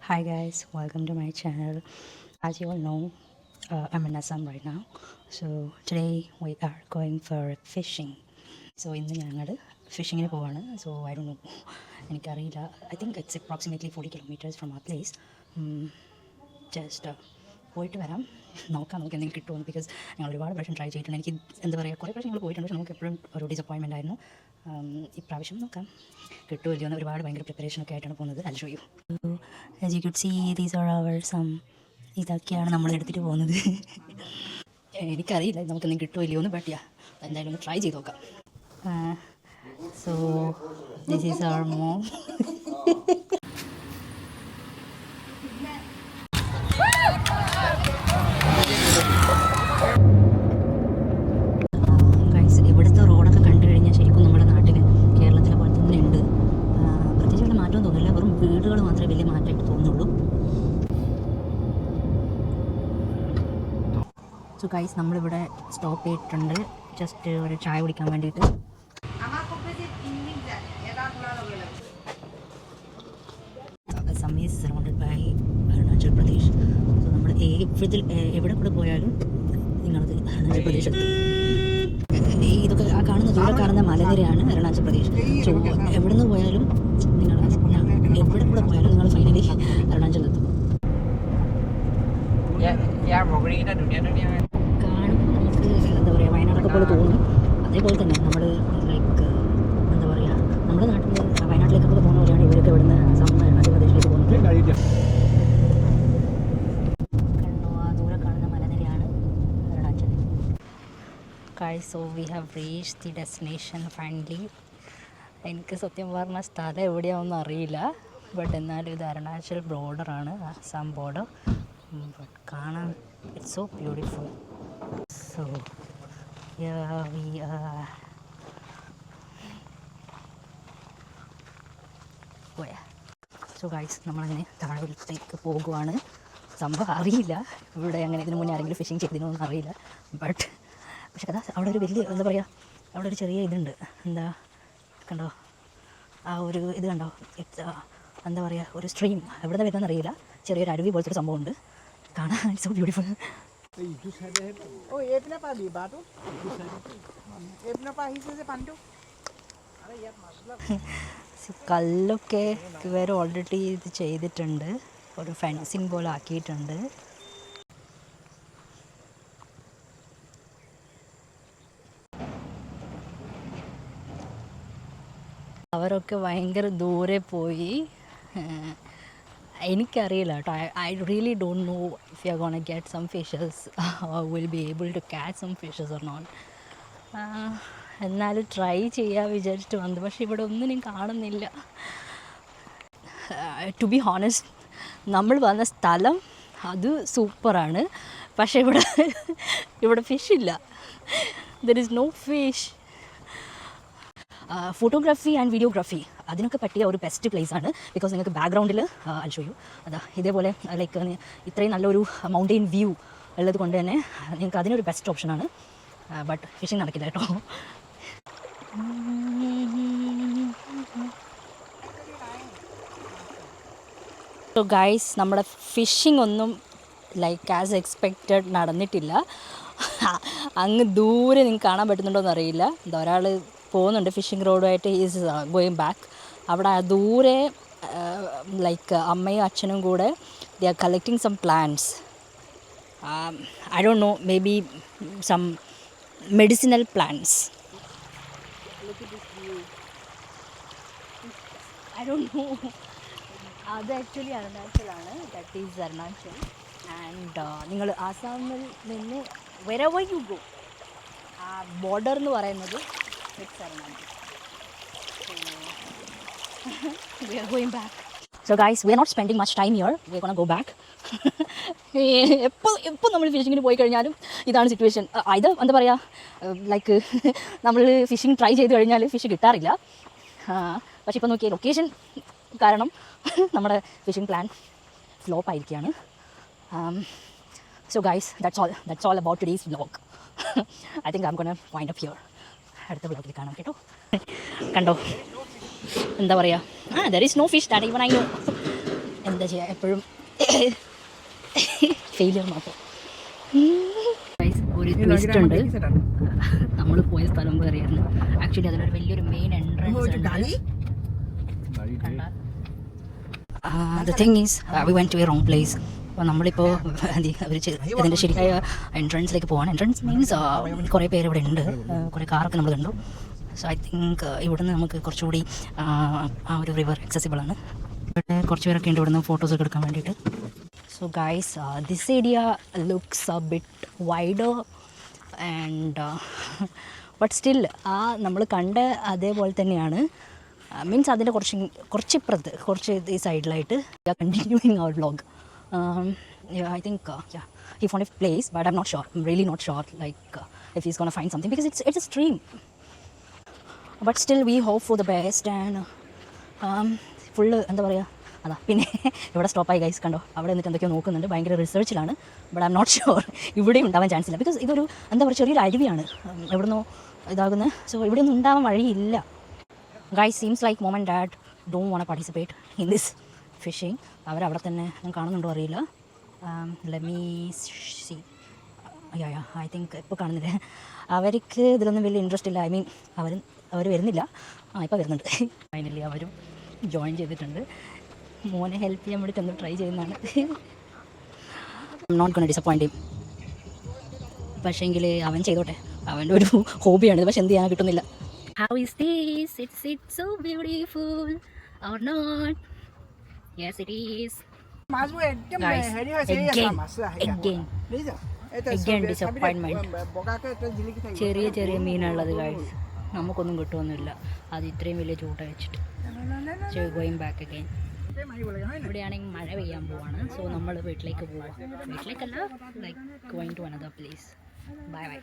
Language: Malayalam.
Hi guys, welcome to my channel. As you all know, I'm in Assam right now. So today we are going for fishing. So ഇന്ന് ഞങ്ങൾ ഫിഷിങ്ങിന് പോവാണ്. സോ ഐ ഡോണ്ട് നോ, എനിക്കറിയില്ല. I think it's approximately 40 kilometres from ആ പ്ലേസ്. ജസ്റ്റ് പോയിട്ട് വരാം, നോക്കാം നമുക്ക് എന്തെങ്കിലും കിട്ടുമെന്ന്. ബിക്കോസ് ഞങ്ങൾ ഒരുപാട് പ്രാവശ്യം ട്രൈ ചെയ്തിട്ടുണ്ട്. എനിക്ക് എന്താ പറയുക, കുറേ പ്രാവശ്യം ഞങ്ങൾ പോയിട്ടുണ്ട്, പക്ഷേ നമുക്ക് എപ്പോഴും ഒരു ഡിസപ്പോയിൻമെൻ്റ് ആയിരുന്നു. ഇപ്രാവശ്യം നോക്കാം കിട്ടുമോ ഇല്ലയോ എന്ന്. ഒരുപാട് ഭയങ്കര പ്രിപ്പറേഷനൊക്കെ ആയിട്ടാണ് പോകുന്നത്. I show you. As you could see, these are our some. ഇതൊക്കെയാണ് നമ്മൾ എടുത്തിട്ട് പോകുന്നത്. എനിക്കറിയില്ല നമുക്കെന്തെങ്കിലും കിട്ടുമോ ഇല്ലയോ എന്ന്, ബട്ട് യാ, എന്തായാലും ഒന്ന് ട്രൈ ചെയ്ത് നോക്കാം. So this is our mom. ഇവിടുത്തെ റോഡൊക്കെ കണ്ടു കഴിഞ്ഞാൽ ശരിക്കും നമ്മുടെ നാട്ടിൽ കേരളത്തിലെ പോലെ തന്നെ ഉണ്ട്. പ്രത്യേകിച്ച് വലിയ മാറ്റം തോന്നില്ല, വെറും വീടുകൾ മാത്രമേ വലിയ മാറ്റമായിട്ട് തോന്നുള്ളൂ. സോ ഗൈസ്, നമ്മളിവിടെ സ്റ്റോപ്പ് ചെയ്തിട്ടുണ്ട് ജസ്റ്റ് ഒരു ചായ കുടിക്കാൻ വേണ്ടിയിട്ട്. Assam is surrounded by Arunachal Pradesh. So നമ്മൾ എവിടെ കൂടെ പോയാലും നിങ്ങളത് അരുണാചൽ പ്രദേശത്ത്. ഇതൊക്കെ ആ കാണുന്ന മലനിരയാണ് അരുണാചൽ പ്രദേശ്. സോ എവിടെ നിന്ന് പോയാലും നിങ്ങൾ എവിടെ കൂടെ പോയാലും നിങ്ങൾ ഫൈനലി അരുണാചലെത്തും. കാണുമ്പോൾ നമുക്ക് എന്താ പറയുക, വയനാടൊക്കെ പോലെ തോന്നും. അതേപോലെ തന്നെ നമ്മൾ ലൈക്ക് എന്താ പറയുക, നമ്മുടെ നാട്ടിൽ വയനാട്ടിലേക്കൊക്കെ പോകുന്ന പോലെയാണ് ഇവരൊക്കെ ഇവിടുന്ന് അരുണാചൽ പ്രദേശിലേക്ക് പോകുന്നത്. കണ്ടോ, ആ ദൂരെ കാണുന്ന മലനിരയാണ് Arunachal. Guys, so we have reached the destination finally. എനിക്ക് സത്യം പറഞ്ഞാൽ സ്ഥലം എവിടെയാണെന്ന് അറിയില്ല, ബട്ട് എന്നാലും ഇത് അരുണാചൽ ബോർഡറാണ്, അസം ബോർഡർ. ബട്ട് കാണാൻ it's so beautiful. So we പോയാ. സോ ഗൈസ്, നമ്മളങ്ങനെ താഴോട്ടേക്ക് പോകുവാണ്. സംഭവം അറിയില്ല ഇവിടെ അങ്ങനെ ഇതിനു മുന്നേ ആരെങ്കിലും ഫിഷിങ് ചെയ്തിരുന്നോന്ന് അറിയില്ല, ബട്ട് പക്ഷേ അതാ അവിടെ ഒരു വലിയ എന്താ പറയുക, അവിടെ ഒരു ചെറിയ ഇതുണ്ട്. എന്താ കണ്ടോ, ആ ഒരു ഇത് കണ്ടോ, എന്താ പറയുക, ഒരു സ്ട്രീം എവിടെ നിന്ന് വരുന്നതെന്ന് അറിയില്ല, ചെറിയൊരു അരുവി പോലത്തെ ഒരു സംഭവം ഉണ്ട്. കാണാൻ ഇറ്റ്സ് സോ ബ്യൂട്ടിഫുൾ. കല്ലൊക്കെ ഇവർ ഓൾറെഡി ഇത് ചെയ്തിട്ടുണ്ട്, ഒരു ഫെൻസിങ് പോലെ ആക്കിയിട്ടുണ്ട്. അവരൊക്കെ ഭയങ്കര ദൂരെ പോയി. എനിക്കറിയില്ല കേട്ടോ. I really don't know if you are gonna get some fishes or will be able to catch some fishes or not. എന്നാലും ട്രൈ ചെയ്യാൻ വിചാരിച്ചിട്ട് വന്നു, പക്ഷെ ഇവിടെ ഒന്നിനും കാണുന്നില്ല. ടു ബി ഹോണസ്റ്റ്, നമ്മൾ വന്ന സ്ഥലം അത് സൂപ്പറാണ്, പക്ഷേ ഇവിടെ ഫിഷില്ല. There is no fish. Photography and videography അതിനൊക്കെ പറ്റിയ ഒരു ബെസ്റ്റ് പ്ലേസ് ആണ്. ബിക്കോസ് നിങ്ങൾക്ക് ബാക്ക്ഗ്രൗണ്ടിൽ ഐ ഷോ യു, അതാ ഇതേപോലെ ലൈക്ക് ഇത്രയും നല്ലൊരു മൗണ്ടെയിൻ വ്യൂ ഉള്ളത് കൊണ്ട് തന്നെ നിങ്ങൾക്ക് അതിനൊരു ബെസ്റ്റ് ഓപ്ഷനാണ്. ബട്ട് ഫിഷിങ് നടക്കില്ല കേട്ടോ. സോ ഗൈസ്, നമ്മുടെ ഫിഷിംഗ് ഒന്നും ലൈക്ക് ആസ് എക്സ്പെക്റ്റഡ് നടന്നിട്ടില്ല. അങ്ങ് ദൂരെ നിങ്ങൾക്ക് കാണാൻ പറ്റുന്നുണ്ടോ എന്നറിയില്ല. എന്താ, ഒരാൾ പോകുന്നുണ്ട് ഫിഷിംഗ് റോഡുമായിട്ട്, ഈസ് ഗോയിങ് ബാക്ക്. അവിടെ ദൂരെ ലൈക്ക് അമ്മയും അച്ഛനും കൂടെ they are collecting some plants. I don't know, maybe some medicinal plants. I don't know. അത് ആക്ച്വലി അരുണാചലാണ്, ദാറ്റ് ഈസ് അരുണാചൽ. ആൻഡ് നിങ്ങൾ ആസാമിൽ നിന്ന് wherever you go, ആ ബോർഡർ എന്ന് പറയുന്നത് it's Arunachal. So we are going back. So guys, we are not spending much time here. We are gonna go back. എപ്പോൾ നമ്മൾ ഫിഷിങ്ങിന് പോയി കഴിഞ്ഞാലും ഇതാണ് സിറ്റുവേഷൻ. ഇത് എന്താ പറയുക, ലൈക്ക് നമ്മൾ ഫിഷിങ് ട്രൈ ചെയ്ത് കഴിഞ്ഞാൽ ഫിഷ് കിട്ടാറില്ല. പക്ഷേ ഇപ്പോൾ നോക്കിയാൽ ലൊക്കേഷൻ കാരണം നമ്മുടെ ഫിഷിംഗ് പ്ലാൻ ഫ്ലോപ്പ് ആയിരിക്കുകയാണ്. So guys, that's all about today's vlog. I think I'm gonna wind up here. അടുത്ത വ്ളോഗിൽ കാണാം കേട്ടോ. കണ്ടോ, എന്താ പറയുക, there is no fish that even I know. എന്താ ചെയ്യുക, എപ്പോഴും ഫെയിലിയർ മാത്രം. ഒരു ട്വിസ്റ്റ് ഉണ്ട്. നമ്മൾ പോയ സ്ഥലം വേറെയായിരുന്നു. ആക്ച്വലി അതിലൊരു വലിയൊരു മെയിൻ എൻട്രൻസ് ഉണ്ട്. The thing is we went to a wrong place. അപ്പോൾ നമ്മളിപ്പോൾ ഇതിൻ്റെ ശരിയായ എൻട്രൻസിലേക്ക് പോകാൻ. എൻട്രൻസ് മീൻസ് കുറേ പേര് ഇവിടെ ഉണ്ട്, കുറേ കാറൊക്കെ നമ്മൾ കണ്ടു. സോ ഐ തിങ്ക് ഇവിടുന്ന് നമുക്ക് കുറച്ചുകൂടി ആ ഒരു റിവർ ആക്സസിബിൾ ആണ്. ഇവിടെ കുറച്ച് പേരൊക്കെ ഉണ്ട് ഇവിടുന്ന് ഫോട്ടോസൊക്കെ എടുക്കാൻ വേണ്ടിയിട്ട്. So guys, this area looks A bit wider and but still ആ നമ്മൾ കണ്ട അതേപോലെ തന്നെയാണ്. മീൻസ് അതിൻ്റെ കുറച്ചിപ്പുറത്ത് കുറച്ച് ഈ സൈഡിലായിട്ട് continuing our vlog. I think he found a place, but I'm not sure. I'm really not sure like if he's gonna find something because it's a stream. But still we hope for the best and full എന്താ പറയുക. അതാ പിന്നെ ഇവിടെ സ്റ്റോപ്പായി ഗൈസ്, കണ്ടോ അവിടെ എന്നിട്ട് എന്തൊക്കെയോ നോക്കുന്നുണ്ട്, ഭയങ്കര റിസർച്ചിലാണ്. But I am not sure ഇവിടെ ഉണ്ടാവാൻ ചാൻസ് ഇല്ല. ബിക്കോസ് ഇതൊരു എന്താ പറയുക ചെറിയൊരു അരുവിയാണ് എവിടുന്നോ ഇതാകുന്നത്. സോ ഇവിടെ ഒന്നും ഉണ്ടാവാൻ വഴിയില്ല. Guys seems like mom and dad don't want participate in this fishing. അവരവിടെ തന്നെ ഞാൻ കാണുന്നുണ്ടോ അറിയില്ല. Let me see. I think ഇപ്പോൾ കാണുന്നില്ല. അവർക്ക് ഇതിലൊന്നും വലിയ ഇൻട്രസ്റ്റ് ഇല്ല. ഐ മീൻ അവർ വരുന്നില്ല. ഇപ്പോൾ വരുന്നുണ്ട്. ഫൈനലി അവരും ജോയിൻ ചെയ്തിട്ടുണ്ട്. മോനെ ഹെൽപ്പ് ചെയ്യാൻ വേണ്ടിയിട്ട് ഒന്ന് ട്രൈ ചെയ്യുന്നതാണ്. Not gonna disappoint him. പക്ഷേങ്കിൽ അവൻ ചെയ്തോട്ടെ, അവൻ്റെ ഒരു ഹോബിയാണിത്. പക്ഷെ എന്ത് ചെയ്യാൻ കിട്ടുന്നില്ല. How is this? It's so beautiful or not? Yes, it is. Guys, again disappointment. ചെറിയ ചെറിയ മീനുള്ളത് ഗൈസ്, നമുക്കൊന്നും കിട്ടുമൊന്നുമില്ല. അത് ഇത്രയും വലിയ ചൂട്ട വെച്ചിട്ട്. So going back again. ഇവിടെയാണെങ്കിൽ മഴ പെയ്യാൻ പോവാണ്. സോ നമ്മൾ വീട്ടിലേക്ക് പോവാം. വീട്ടിലേക്കല്ല, like going to another place. Bye by.